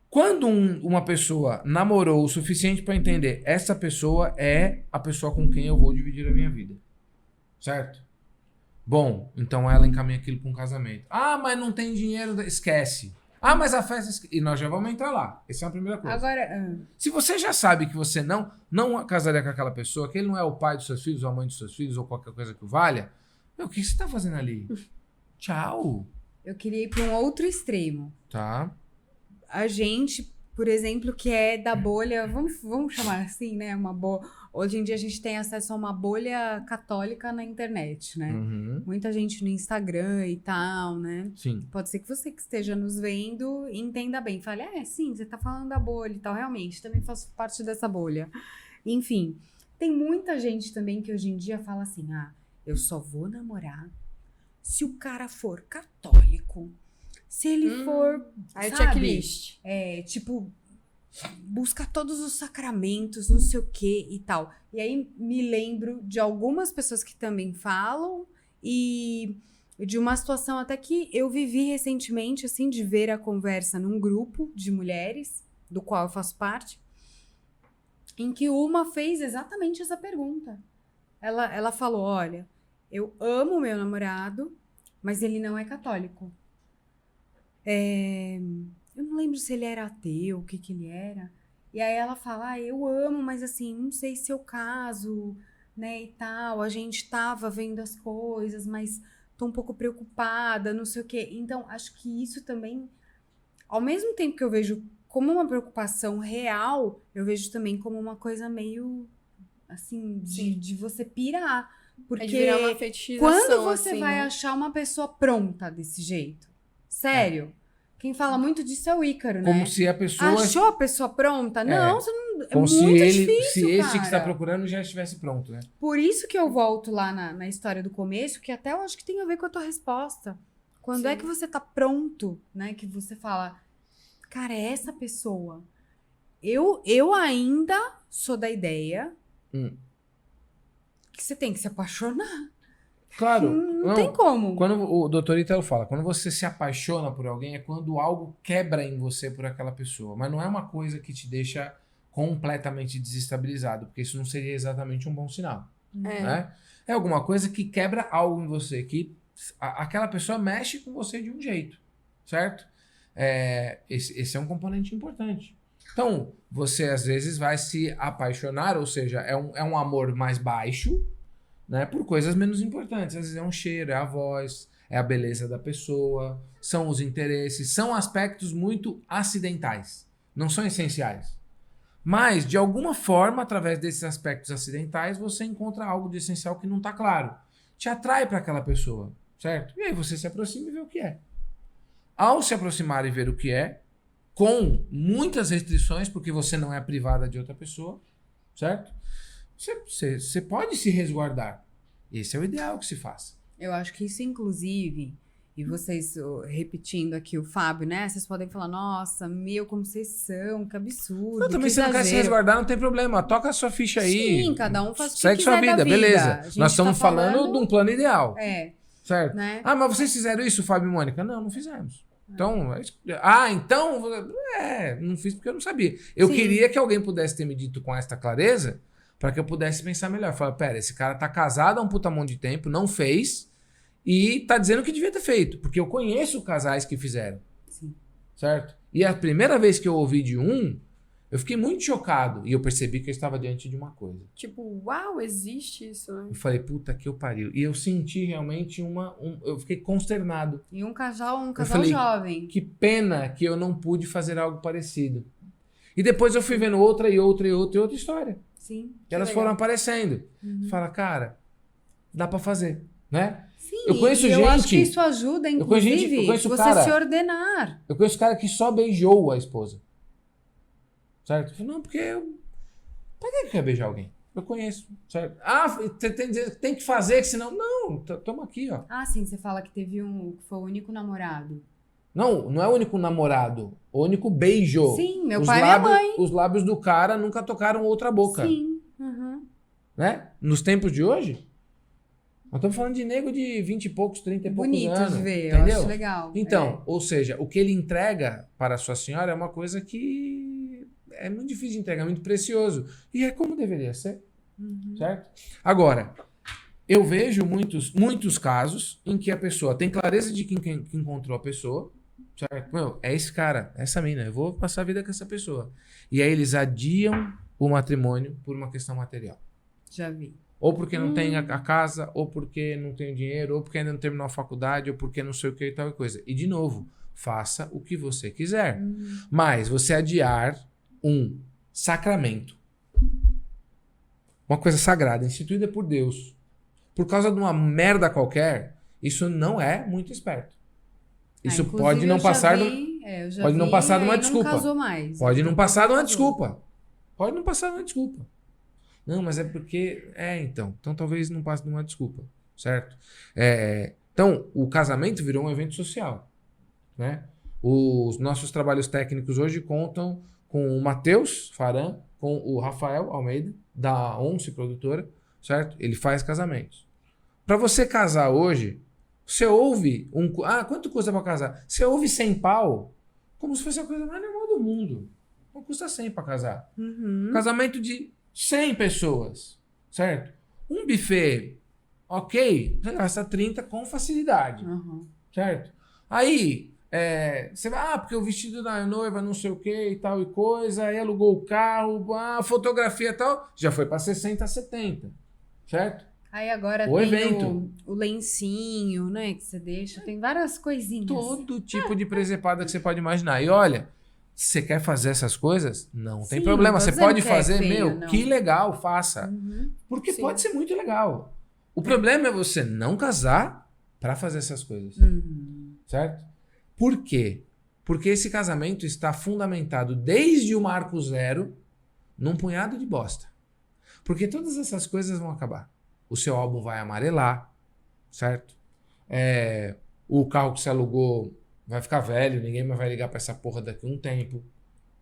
Quando uma pessoa namorou o suficiente para entender, essa pessoa é a pessoa com quem eu vou dividir a minha vida. Certo? Bom, então ela encaminha aquilo para um casamento. Mas não tem dinheiro, esquece. Mas a festa... E nós já vamos entrar lá. Essa é a primeira coisa. Agora... Se você já sabe que você não casaria com aquela pessoa, que ele não é o pai dos seus filhos, ou a mãe dos seus filhos, ou qualquer coisa que o valha, o que você tá fazendo ali? Tchau. Eu queria ir para um outro extremo. Tá. A gente, por exemplo, que é da bolha... Vamos chamar assim, né? Hoje em dia a gente tem acesso a uma bolha católica na internet, né? Muita gente no Instagram e tal, né? Sim. Pode ser que você que esteja nos vendo entenda bem. Fale, sim, você tá falando da bolha e tal. Realmente, também faço parte dessa bolha. Enfim, tem muita gente também que hoje em dia fala assim, eu só vou namorar se o cara for católico. Se ele for, aí sabe? Checklist. Tipo... busca todos os sacramentos, não sei o que e tal. E aí me lembro de algumas pessoas que também falam e de uma situação até que eu vivi recentemente, assim, de ver a conversa num grupo de mulheres, do qual eu faço parte, em que uma fez exatamente essa pergunta. Ela falou, olha, eu amo meu namorado, mas ele não é católico. Eu não lembro se ele era ateu, o que ele era. E aí ela fala, eu amo, mas assim, não sei se eu caso, né, e tal. A gente tava vendo as coisas, mas tô um pouco preocupada, não sei o quê. Então, acho que isso também, ao mesmo tempo que eu vejo como uma preocupação real, eu vejo também como uma coisa meio, assim, de você pirar. Porque de virar uma fetichização, quando você assim, vai né? achar uma pessoa pronta desse jeito? Sério? Quem fala muito disso é o Ícaro, né? Como se a pessoa... Achou a pessoa pronta? Não, você não... Como é muito difícil, se esse cara. que está procurando já estivesse pronto, né? Por isso que eu volto lá na história do começo, que até eu acho que tem a ver com a tua resposta. Quando é que você tá pronto, né? Que você fala, cara, é essa pessoa. Eu ainda sou da ideia que você tem que se apaixonar. Claro. Não tem como. Quando o Dr. Ítalo fala, quando você se apaixona por alguém, é quando algo quebra em você por aquela pessoa. Mas não é uma coisa que te deixa completamente desestabilizado, porque isso não seria exatamente um bom sinal. Né? É alguma coisa que quebra algo em você, que aquela pessoa mexe com você de um jeito, certo? esse é um componente importante. Então, você às vezes vai se apaixonar, ou seja, é um amor mais baixo, né, por coisas menos importantes. Às vezes é um cheiro, é a voz, é a beleza da pessoa, são os interesses, são aspectos muito acidentais, não são essenciais. Mas, de alguma forma, através desses aspectos acidentais, você encontra algo de essencial que não está claro. Te atrai para aquela pessoa, certo? E aí você se aproxima e vê o que é. Ao se aproximar e ver o que é, com muitas restrições, porque você não é privada de outra pessoa, certo? Você pode se resguardar. Esse é o ideal que se faça. Eu acho que isso, inclusive, e vocês repetindo aqui o Fábio, né? Vocês podem falar, nossa, como vocês são, que absurdo. Não, também que se não quer se exagero. resguardar, não tem problema. Toca a sua ficha aí. Sim, cada um faz o que segue quiser sua vida, da vida. beleza. A gente Nós estamos tá falando de um plano ideal. Certo? Né? Ah, mas vocês fizeram isso, Fábio e Mônica? Não, não fizemos. Então, não fiz porque eu não sabia. Eu Sim. queria que alguém pudesse ter me dito com esta clareza para que eu pudesse pensar melhor. Falar, pera, esse cara tá casado há um puta monte de tempo, não fez e tá dizendo que devia ter feito. Porque eu conheço casais que fizeram. Sim. Certo? E a primeira vez que eu ouvi de eu fiquei muito chocado e eu percebi que eu estava diante de uma coisa. Tipo, uau, existe isso, né? Eu falei, puta que eu pariu. E eu senti realmente eu fiquei consternado. E um casal falei, jovem. Que pena que eu não pude fazer algo parecido. E depois eu fui vendo outra história. Sim. Que elas legal. foram aparecendo. Fala, cara, dá pra fazer, né? Sim, Eu conheço eu acho gente- que isso ajuda, inclusive, eu conheço você cara- se ordenar. Eu conheço cara que só beijou a esposa. Certo? Eu falei, não, porque pra que quer beijar alguém? Eu conheço, certo? Ah, tem que fazer, que senão... Não, toma aqui, ó. Ah, sim, você fala que teve que foi o único namorado. Não é o único namorado. O único beijo. Sim, meu Os pai e lábios, minha mãe. Os lábios do cara nunca tocaram outra boca. Sim. Uhum. Né? Nos tempos de hoje, nós estamos falando de nego de 20 e poucos, 30 e poucos Bonito anos. de ver, eu entendeu? acho legal. Então, ou seja, o que ele entrega para a sua senhora é uma coisa que é muito difícil de entregar, muito precioso. E é como deveria ser, certo? Agora, eu vejo muitos casos em que a pessoa tem clareza de que encontrou a pessoa, certo? Meu, é esse cara, essa mina, eu vou passar a vida com essa pessoa. E aí eles adiam o matrimônio por uma questão material. Já vi. Ou porque não tem a casa, ou porque não tem dinheiro, ou porque ainda não terminou a faculdade, ou porque não sei o que e tal coisa. E, de novo, faça o que você quiser. Mas você adiar um sacramento, uma coisa sagrada, instituída por Deus, por causa de uma merda qualquer, isso não é muito esperto. Isso pode não passar pode não passar de uma desculpa. Não casou mais. Pode não passar de uma casou. desculpa. Pode não passar de uma desculpa. Não, mas é porque... então talvez não passe de uma desculpa, certo? Então, o casamento virou um evento social, né? Os nossos trabalhos técnicos hoje contam com o Matheus Faran, com o Rafael Almeida, da Once Produtora, certo? Ele faz casamentos. Para você casar hoje, você ouve quanto custa para casar? Você ouve 100 pau como se fosse a coisa mais normal do mundo. Não custa 100 para casar. Casamento de 100 pessoas, certo? Um buffet, ok, você gasta 30 com facilidade, certo? Aí, você vai, porque o vestido da noiva não sei o que e tal e coisa, aí alugou o carro, a fotografia e tal, já foi para 60, 70, certo? Aí agora O tem evento. o lencinho, né, que você deixa, tem várias coisinhas. Todo tipo de presepada que você pode imaginar. E olha, se você quer fazer essas coisas, não tem Sim, problema. tô Você dizendo pode que é fazer, feio, não. que legal, faça. Porque Sim. pode ser muito legal. O problema é você não casar para fazer essas coisas. Certo? Por quê? Porque esse casamento está fundamentado desde o marco zero num punhado de bosta. Porque todas essas coisas vão acabar. O seu álbum vai amarelar, certo? O carro que você alugou vai ficar velho, ninguém mais vai ligar pra essa porra daqui a um tempo,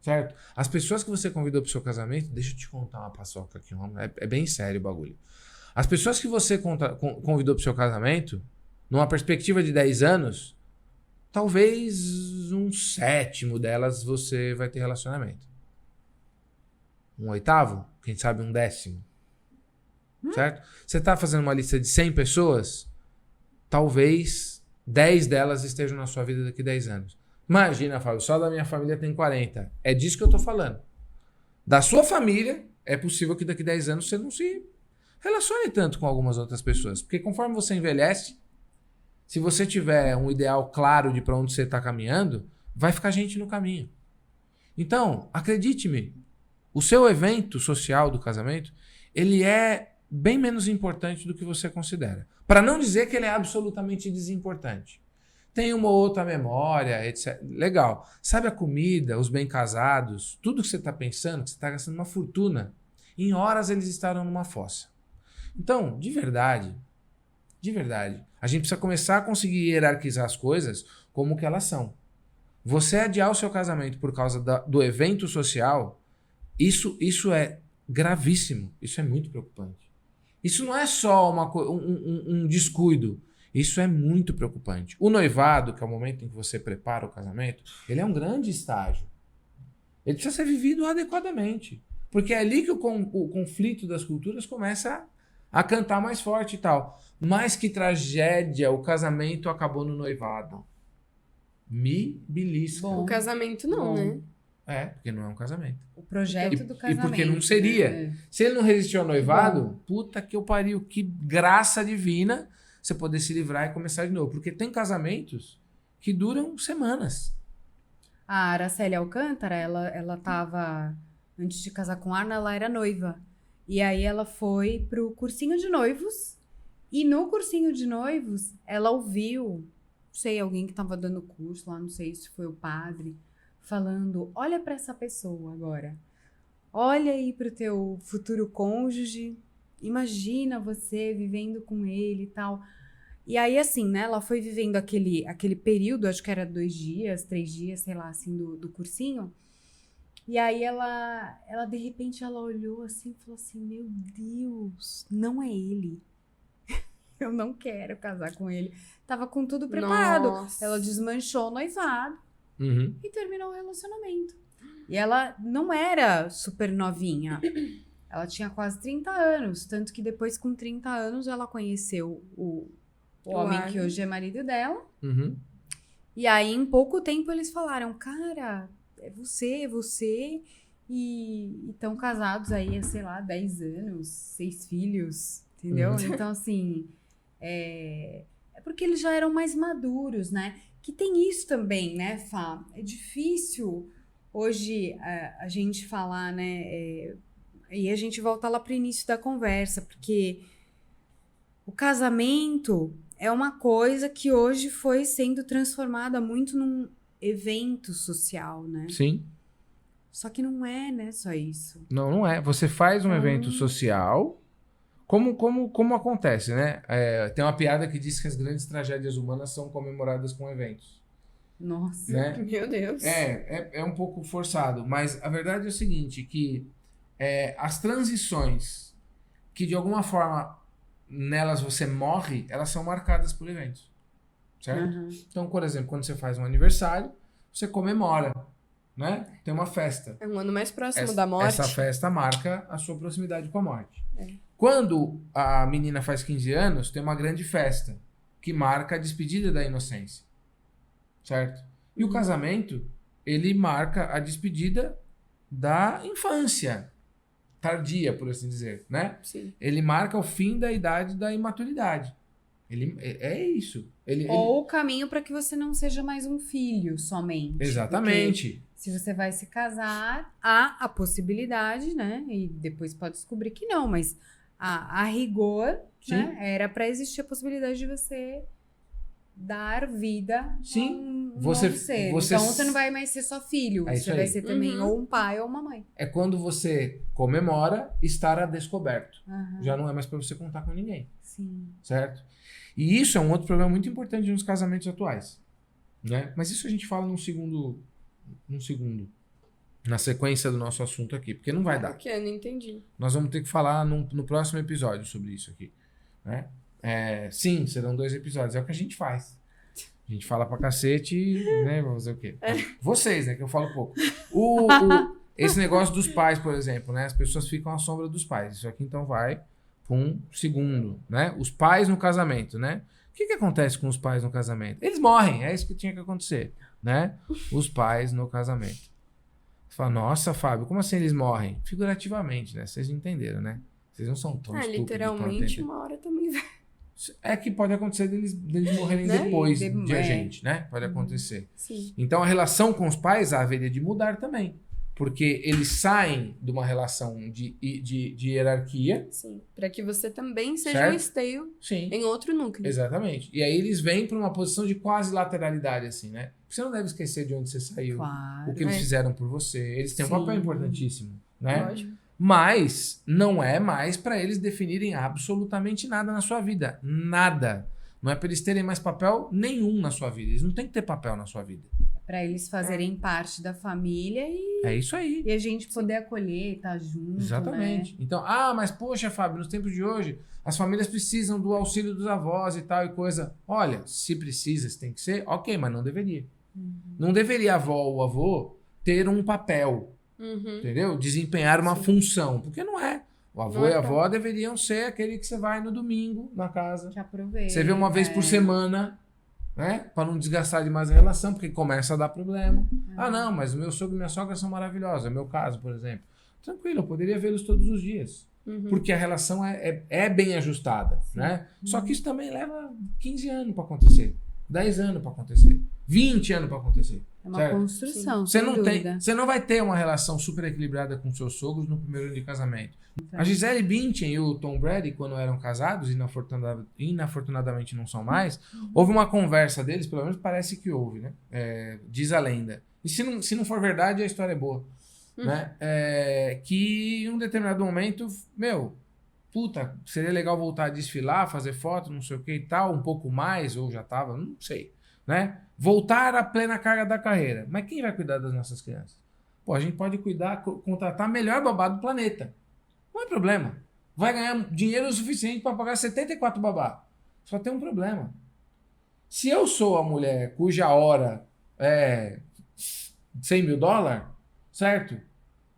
certo? As pessoas que você convidou pro seu casamento, deixa eu te contar uma paçoca aqui, é bem sério o bagulho. As pessoas que você convidou pro seu casamento, numa perspectiva de 10 anos, talvez um 7º delas você vai ter relacionamento. Um 8º, quem sabe um 10º. Certo? Você tá fazendo uma lista de 100 pessoas, talvez 10 delas estejam na sua vida daqui a 10 anos. Imagina, Fábio, só da minha família tem 40. É disso que eu tô falando. Da sua família, é possível que daqui 10 anos você não se relacione tanto com algumas outras pessoas. Porque conforme você envelhece, se você tiver um ideal claro de para onde você está caminhando, vai ficar gente no caminho. Então, acredite-me, o seu evento social do casamento, ele é bem menos importante do que você considera. Para não dizer que ele é absolutamente desimportante. Tem uma outra memória, etc. Legal. Sabe a comida, os bem-casados, tudo que você está pensando, que você está gastando uma fortuna, em horas eles estarão numa fossa. Então, de verdade, a gente precisa começar a conseguir hierarquizar as coisas como que elas são. Você adiar o seu casamento por causa do evento social, isso é gravíssimo, isso é muito preocupante. Isso não é só um descuido, isso é muito preocupante. O noivado, que é o momento em que você prepara o casamento, ele é um grande estágio. Ele precisa ser vivido adequadamente. Porque é ali que o conflito das culturas começa a cantar mais forte e tal. Mas que tragédia, o casamento acabou no noivado. Me belisca. O casamento não, né? É, porque não é um casamento. O projeto do casamento. E porque não seria. Né? Se ele não resistiu ao noivado, puta que eu pariu, que graça divina você poder se livrar e começar de novo. Porque tem casamentos que duram semanas. A Araceli Alcântara, ela tava, antes de casar com o Arno, ela era noiva. E aí ela foi pro cursinho de noivos. E no cursinho de noivos, ela ouviu, não sei, alguém que tava dando curso lá, não sei se foi o padre, falando, olha pra essa pessoa agora. Olha aí pro teu futuro cônjuge. Imagina você vivendo com ele e tal. E aí, assim, né, ela foi vivendo aquele período, acho que era 2 dias, 3 dias, sei lá, assim, do cursinho. E aí ela, de repente, ela olhou assim e falou assim, meu Deus, não é ele. Eu não quero casar com ele. Tava com tudo preparado. Nossa. Ela desmanchou o noivado e terminou o relacionamento. E ela não era super novinha. Ela tinha quase 30 anos. Tanto que depois, com 30 anos, ela conheceu o homem que hoje é marido dela. E aí, em pouco tempo, eles falaram, cara, é você. E estão casados aí há, sei lá, 10 anos, 6 filhos, entendeu? Então, assim, é porque eles já eram mais maduros, né? Que tem isso também, né, Fá? É difícil hoje a gente falar, né? E a gente volta lá pro início da conversa, porque o casamento é uma coisa que hoje foi sendo transformada muito num evento social, né? Sim. Só que não é, né, só isso. Não é. Você faz um evento social, como acontece, né? Tem uma piada que diz que as grandes tragédias humanas são comemoradas com eventos. Nossa. Né? Meu Deus. É um pouco forçado, mas a verdade é o seguinte, que as transições que de alguma forma nelas você morre, elas são marcadas por eventos, certo? Então, por exemplo, quando você faz um aniversário, você comemora, né? Tem uma festa. É um ano mais próximo da morte. Essa festa marca a sua proximidade com a morte. Quando a menina faz 15 anos, tem uma grande festa que marca a despedida da inocência, certo? E o casamento, ele marca a despedida da infância tardia, por assim dizer, né? Sim. Ele marca o fim da idade da imaturidade. É isso. Ou o caminho para que você não seja mais um filho somente. Exatamente. Porque se você vai se casar, há a possibilidade, né? E depois pode descobrir que não, mas a rigor, né? Era para existir a possibilidade de você dar vida Sim. a um Você- novo ser. você- Então você não vai mais ser só filho, É isso você vai aí. ser também ou um pai ou uma mãe. É quando você comemora estar a descoberto. Aham, Já não é mais para você contar com ninguém, sim. certo? E isso é um outro problema muito importante nos casamentos atuais, né? Mas isso a gente fala num segundo, na sequência do nosso assunto aqui, porque não vai dar. O que? Eu não entendi. Nós vamos ter que falar no próximo episódio sobre isso aqui, né? Sim, serão 2 episódios, é o que a gente faz. A gente fala pra cacete, né? Vamos fazer o quê? Vocês, né? Que eu falo pouco. Esse negócio dos pais, por exemplo, né? As pessoas ficam à sombra dos pais. Isso aqui então vai para um segundo, né? Os pais no casamento, né? O que acontece com os pais no casamento? Eles morrem, é isso que tinha que acontecer. né? Os pais no casamento. Você fala, nossa, Fábio, como assim eles morrem? Figurativamente, né? Vocês entenderam, né? Vocês não são tão estúpidos. Literalmente, uma hora também vai. É que pode acontecer deles morrerem Né? depois de a gente, né? Pode acontecer. Sim. Então, a relação com os pais haveria de mudar também. Porque eles saem de uma relação de hierarquia. Sim. Pra que você também seja Certo? um esteio Sim. em outro núcleo. Exatamente. E aí eles vêm para uma posição de quase lateralidade, assim, né? Você não deve esquecer de onde você saiu, Claro. o que eles fizeram por você. Eles têm um Sim. papel importantíssimo, né? Lógico. Mas não é mais para eles definirem absolutamente nada na sua vida. Nada. Não é para eles terem mais papel nenhum na sua vida. Eles não têm que ter papel na sua vida. Pra eles fazerem parte da família É isso aí. e a gente poder acolher, estar junto, Exatamente. né? Então, mas poxa, Fábio, nos tempos de hoje, as famílias precisam do auxílio dos avós e tal e coisa. Olha, se precisa, se tem que ser, ok, mas não deveria. Não deveria a avó ou o avô ter um papel, Uhum. entendeu? Desempenhar uma função, porque não é. O avô Não é e a pra- avó deveriam ser aquele que você vai no domingo na casa. Que aproveita. Você vê uma vez por semana, né? Pra não desgastar demais a relação, porque começa a dar problema. Ah, não, mas o meu sogro e minha sogra são maravilhosos. É o meu caso, por exemplo. Tranquilo, eu poderia vê-los todos os dias. Uhum. Porque a relação é bem ajustada, né? Só que isso também leva 15 anos pra acontecer. 10 anos pra acontecer. 20 anos pra acontecer. É uma certo? construção, Você sem não, dúvida. você não vai ter uma relação super equilibrada com seus sogros no primeiro ano de casamento. A Gisele Bündchen e o Tom Brady, quando eram casados, inafortunadamente não são mais, houve uma conversa deles, pelo menos parece que houve, né? Diz a lenda. E se não for verdade, a história é boa. Né? Que em um determinado momento, puta, seria legal voltar a desfilar, fazer foto, não sei o que e tal, um pouco mais, ou já tava, não sei, né? Voltar à plena carga da carreira. Mas quem vai cuidar das nossas crianças? Pô, a gente pode contratar a melhor babá do planeta. Não é problema. Vai ganhar dinheiro o suficiente para pagar 74 babá. Só tem um problema. Se eu sou a mulher cuja hora é $100 mil, certo?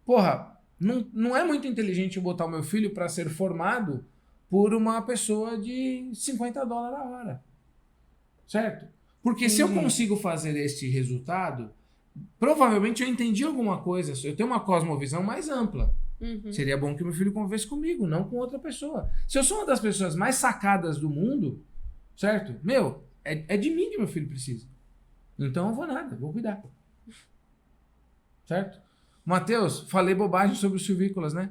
Porra, não é muito inteligente eu botar o meu filho para ser formado por uma pessoa de $50 a hora. Certo? Porque se eu consigo fazer este resultado, provavelmente eu entendi alguma coisa. Eu tenho uma cosmovisão mais ampla. Uhum. Seria bom que meu filho convivesse comigo, não com outra pessoa. Se eu sou uma das pessoas mais sacadas do mundo, certo? É de mim que meu filho precisa. Então eu vou nada, vou cuidar. Certo? Matheus, falei bobagem sobre os silvícolas, né?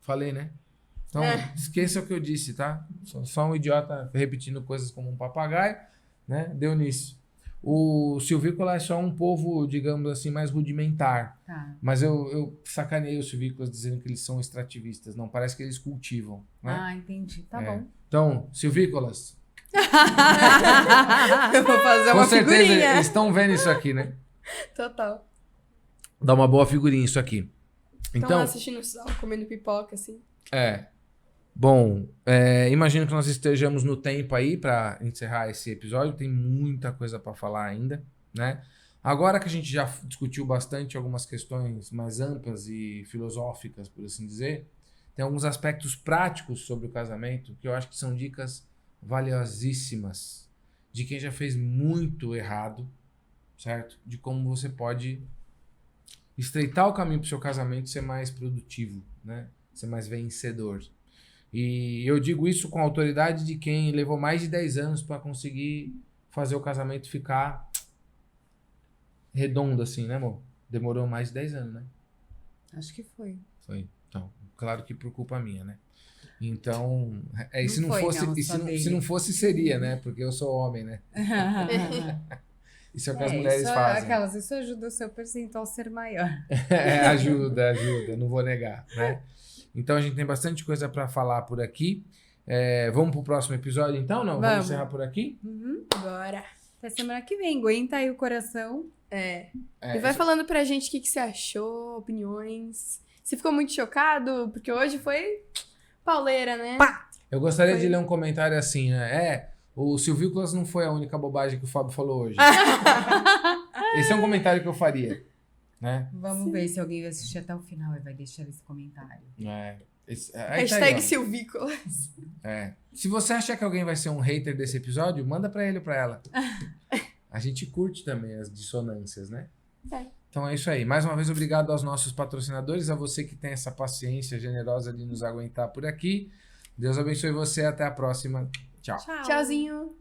Falei, né? Então, esqueça o que eu disse, tá? Só um idiota repetindo coisas como um papagaio, né? Deu nisso. O silvícola é só um povo, digamos assim, mais rudimentar. Tá. Mas eu sacaneei os silvícolas dizendo que eles são extrativistas. Não, parece que eles cultivam, né? Ah, entendi. Tá bom. Então, silvícolas, Eu vou fazer com uma certeza figurinha. eles estão vendo isso aqui, né? Total. Dá uma boa figurinha isso aqui. Então, Então, assistindo o sol, comendo pipoca, assim. Bom, imagino que nós estejamos no tempo aí para encerrar esse episódio. Tem muita coisa para falar ainda, né? Agora que a gente já discutiu bastante algumas questões mais amplas e filosóficas, por assim dizer, tem alguns aspectos práticos sobre o casamento que eu acho que são dicas valiosíssimas de quem já fez muito errado, certo? De como você pode estreitar o caminho para o seu casamento e ser mais produtivo, né? Ser mais vencedor. E eu digo isso com a autoridade de quem levou mais de 10 anos para conseguir fazer o casamento ficar redondo assim, né, amor? Demorou mais de 10 anos, né? Acho que foi. Foi. Então, claro que por culpa minha, né? Então, e se Não não foi, fosse, não, e só se não, dele. se não fosse, seria, né? Porque eu sou homem, né? Isso é o que as mulheres isso, fazem. Isso ajuda o seu percentual a ser maior. Ajuda, não vou negar, né? Então a gente tem bastante coisa para falar por aqui. Vamos pro próximo episódio, então? Não? Vamos encerrar por aqui? Bora. Até semana que vem. Aguenta aí o coração. E vai falando pra gente o que você achou, opiniões. Se ficou muito chocado, porque hoje foi pauleira, né? Eu gostaria de ler um comentário assim, né? O Silvícolas não foi a única bobagem que o Fábio falou hoje. Esse é um comentário que eu faria, né? Vamos ver se alguém vai assistir até o final e vai deixar esse comentário. Hashtag Silvícolas. Se você acha que alguém vai ser um hater desse episódio, manda pra ele ou pra ela. a gente curte também as dissonâncias, né? É. Então é isso aí. Mais uma vez, obrigado aos nossos patrocinadores, a você que tem essa paciência generosa de nos aguentar por aqui. Deus abençoe você. Até a próxima. Tchau. Tchauzinho.